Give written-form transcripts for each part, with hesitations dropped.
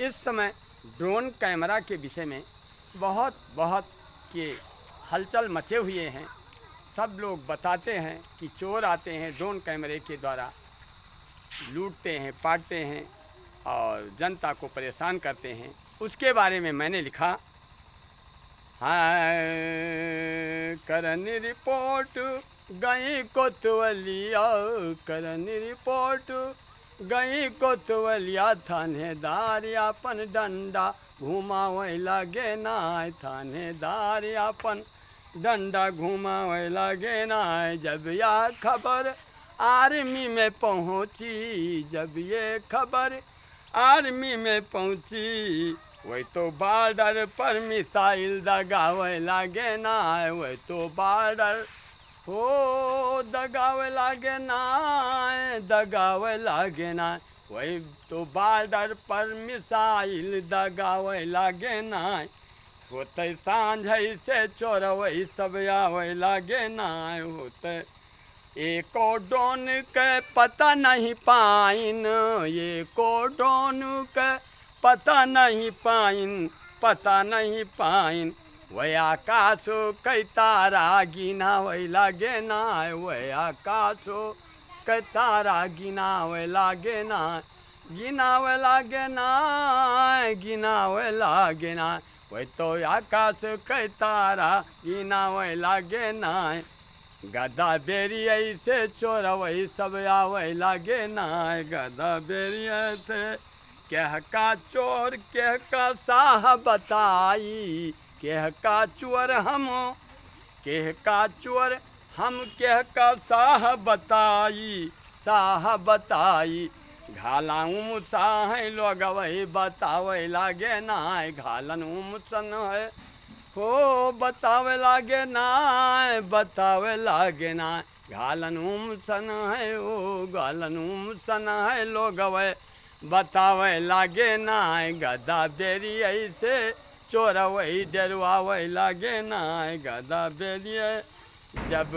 इस समय drone camera के विषय में बहुत बहुत के हलचल मचे हुए हैं। सब लोग बताते हैं कि चोर आते हैं ड्रोन कैमरे के द्वारा, लूटते हैं, पाटते हैं और जनता को परेशान करते हैं। उसके बारे में मैंने लिखा, हाँ करन रिपोर्ट गई कोतवलिया, करन रिपोर्ट गई कोतवलिया, थानेदार अपन डंडा घुमावे लगे ना, थानेदार अपन डंडा घुमावे लगे ना। जब यह खबर आर्मी में पहुंची, जब ये खबर आर्मी में पहुंची, वही तो बॉर्डर पर मिसाइल दगावे लगे ना, वही तो बॉर्डर हो दगावे लगे ना, दगावे लगे ना, वही तो बॉर्डर पर मिसाइल दगावे लगे ना। होते सांझ से चोर वही सब आवे लगे ना, होते एको ड्रोन के पता नहीं पाइन, एको ड्रोन के पता नहीं पाइन, पता नहीं पाइन, वह आकाश कई तारा गिनावे लगे ना, वह आकाश कई तारा गिनावे लगे ना, गिनावे लगे ना, गिनावे लगे ना, वह तो आकाश कई तारा गिनावे लगे ना। गदा बेरी ऐसे चोर वही सब आवे लगे ना, गदा बेरी ऐसे कह का चोर कह का साह बताई, कह का चोर हम, कह का चोर हम, कह का साह बताई, साह बताई। घाला उमसा है लोग वही बतावे लगे ना, घालन उमसन है हो बतावे लागे ना, बतावे लागे ना। घालन उमसन है ओ घालन उमसन है लोग वे बतावे लागे ना। गदा बेरी ऐसे चोर वही डरवावे लागे ना, गदा बेरी जब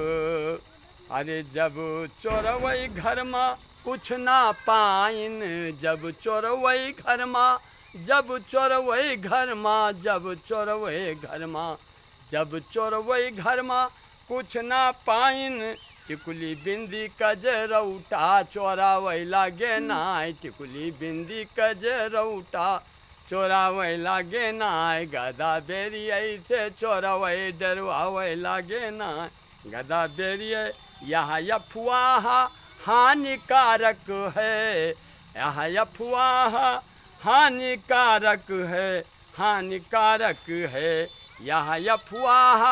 अरे जब चोर वही घर में कुछ ना पाइन, जब चोर वही घर में, जब चोर वही घर में, जब चोर वही घर में, जब चोर वही घर में कुछ ना पाइन। टिकुली बिंदी कजरौटा चोरावे लगे ना, टिकुली बिंदी कजरौटा चोरावे लगे ना। गदा बेरी ऐसे चोरावे डरवावे लगे ना, गदा बेरी यह अफवाह हानिकारक है, यह अफवाह हानिकारक है, हानिकारक है, यह अफवाह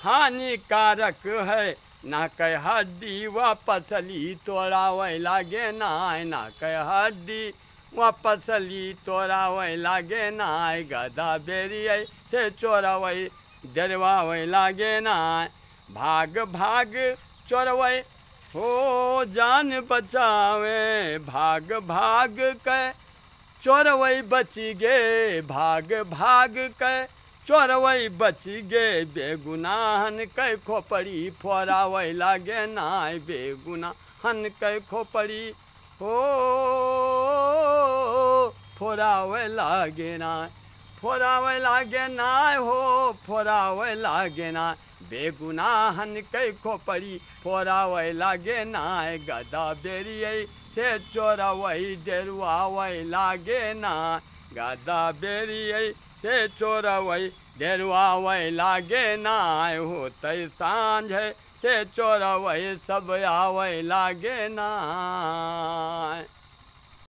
हानिकारक है। ना कह हड्डी व पसली तोड़ावे लगे ना, ना कह हड्डी व पसली तोड़ावे लगे ना। गदा बेरी से चोरावे डरवावे लगे ना। भाग भाग चोरवे हो जान बचावे, भाग भाग के चोरवई बची गे, भाग भाग के चोरवई बची गे। बेगुनाहन कै खोपड़ी फोरावे लगे ना, बेगुनाहन कै खोपड़ी हो फोरावे लगे ना, फोरावे लगे ना हो फोरावे लगे ना। बेगुनाहन कै खोपड़ी फोरावे लगे ना। गदा बेरी से चोरवई डरवावे लागे ना, गदा बेरी से चोरवई डरवावे लागे ना। होते सांझ से चोरवई सब आवे लागे ना।